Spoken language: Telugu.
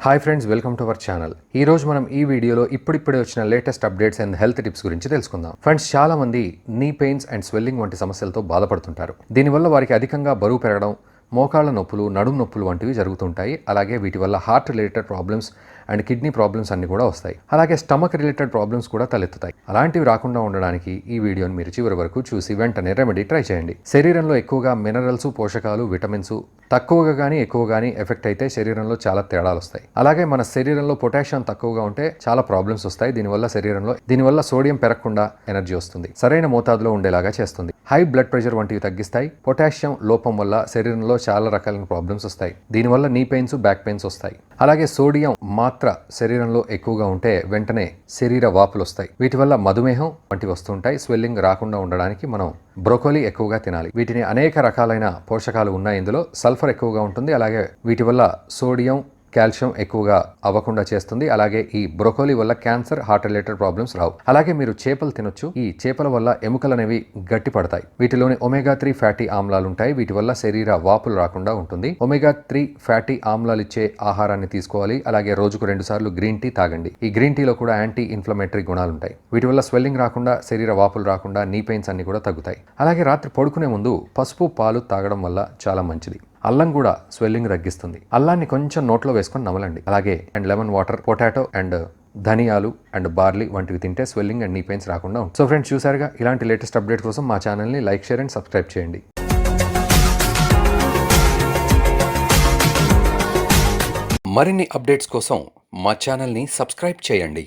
Hi friends, welcome to our channel. ఈ రోజు మనం ఈ వీడియోలో ఇప్పుడిప్పుడే వచ్చిన latest updates and health tips గురించి తెలుసుకుందాం. ఫ్రెండ్స్, చాలా మంది నీ పెయిన్స్ అండ్ స్వెల్లింగ్ వంటి సమస్యలతో బాధపడుతుంటారు. దీనివల్ల వారికి అధికంగా బరువు పెరగడం, మోకాళ్ళ నొప్పులు, నడుము నొప్పులు వంటివి జరుగుతుంటాయి. అలాగే వీటి వల్ల heart related problems and kidney problems అన్ని కూడా వస్తాయి. అలాగే స్టమక్ రిలేటెడ్ ప్రాబ్లమ్స్ కూడా తలెత్తుతాయి. అలాంటివి రాకుండా ఉండడానికి ఈ వీడియోని మీరు చివరి వరకు చూసి వెంటనే రెమెడీ ట్రై చేయండి. శరీరంలో ఎక్కువగా మినరల్స్, పోషకాలు, విటమిన్స్ తక్కువగా కానీ ఎక్కువ కానీ ఎఫెక్ట్ అయితే శరీరంలో చాలా తేడాలు వస్తాయి. అలాగే మన శరీరంలో పొటాషియం తక్కువగా ఉంటే చాలా ప్రాబ్లమ్స్ వస్తాయి. దీనివల్ల సోడియం పెరగకుండా ఎనర్జీ వస్తుంది, సరైన మోతాదులో ఉండేలాగా చేస్తుంది. హై బ్లడ్ ప్రెషర్ వంటివి తగ్గిస్తాయి. పొటాషియం లోపం వల్ల శరీరంలో చాలా రకాలైన ప్రాబ్లమ్స్ వస్తాయి. దీనివల్ల నీ పెయిన్స్, బ్యాక్ పెయిన్స్ వస్తాయి. అలాగే సోడియం మాత్ర శరీరంలో ఎక్కువగా ఉంటే వెంటనే శరీర వాపులు వస్తాయి. వీటి వల్ల మధుమేహం వంటివి వస్తుంటాయి. స్వెల్లింగ్ రాకుండా ఉండడానికి మనం బ్రోకోలీ ఎక్కువగా తినాలి. వీటిని అనేక రకాలైన పోషకాలు ఉన్నాయి. ఇందులో సల్ఫర్ ఎక్కువగా ఉంటుంది. అలాగే వీటి వల్ల సోడియం, కాల్షియం ఎక్కువగా అవ్వకుండా చేస్తుంది. అలాగే ఈ బ్రోకోలీ వల్ల క్యాన్సర్, హార్ట్ రిలేటెడ్ ప్రాబ్లమ్స్ రావు. అలాగే మీరు చేపలు తినొచ్చు. ఈ చేపల వల్ల ఎముకలు అనేవి గట్టి పడతాయి. వీటిలోని ఒమేగా 3 ఫ్యాటీ ఆమ్లాలు ఉంటాయి. వీటి వల్ల శరీర వాపులు రాకుండా ఉంటుంది. ఒమేగా 3 ఫ్యాటీ ఆమ్లాలు ఇచ్చే ఆహారాన్ని తీసుకోవాలి. అలాగే రోజుకు 2 సార్లు గ్రీన్ టీ తాగండి. ఈ గ్రీన్ టీలో కూడా యాంటీ ఇన్ఫ్లమేటరీ గుణాలు ఉంటాయి. వీటి వల్ల స్వెల్లింగ్ రాకుండా, శరీర వాపులు రాకుండా, నీ పెయిన్స్ అన్ని కూడా తగ్గుతాయి. అలాగే రాత్రి పడుకునే ముందు పసుపు, పాలు తాగడం వల్ల చాలా మంచిది. అల్లం కూడా స్వెల్లింగ్ తగ్గిస్తుంది. అల్లాన్ని కొంచెం నోట్లో వేసుకొని నమలండి. అలాగే and lemon water, potato and ధనియాలు అండ్ బార్లీ వంటివి తింటే స్వెల్లింగ్ అండ్ నీ పెయిన్స్ రాకుండా ఉంటుంది. సో ఫ్రెండ్స్, చూసారుగా, ఇలాంటి లేటెస్ట్ అప్డేట్ కోసం మా ఛానల్ని లైక్, షేర్ అండ్ సబ్స్క్రైబ్ చేయండి. మరిన్ని అప్డేట్స్ కోసం మా ఛానల్ని సబ్స్క్రైబ్ చేయండి.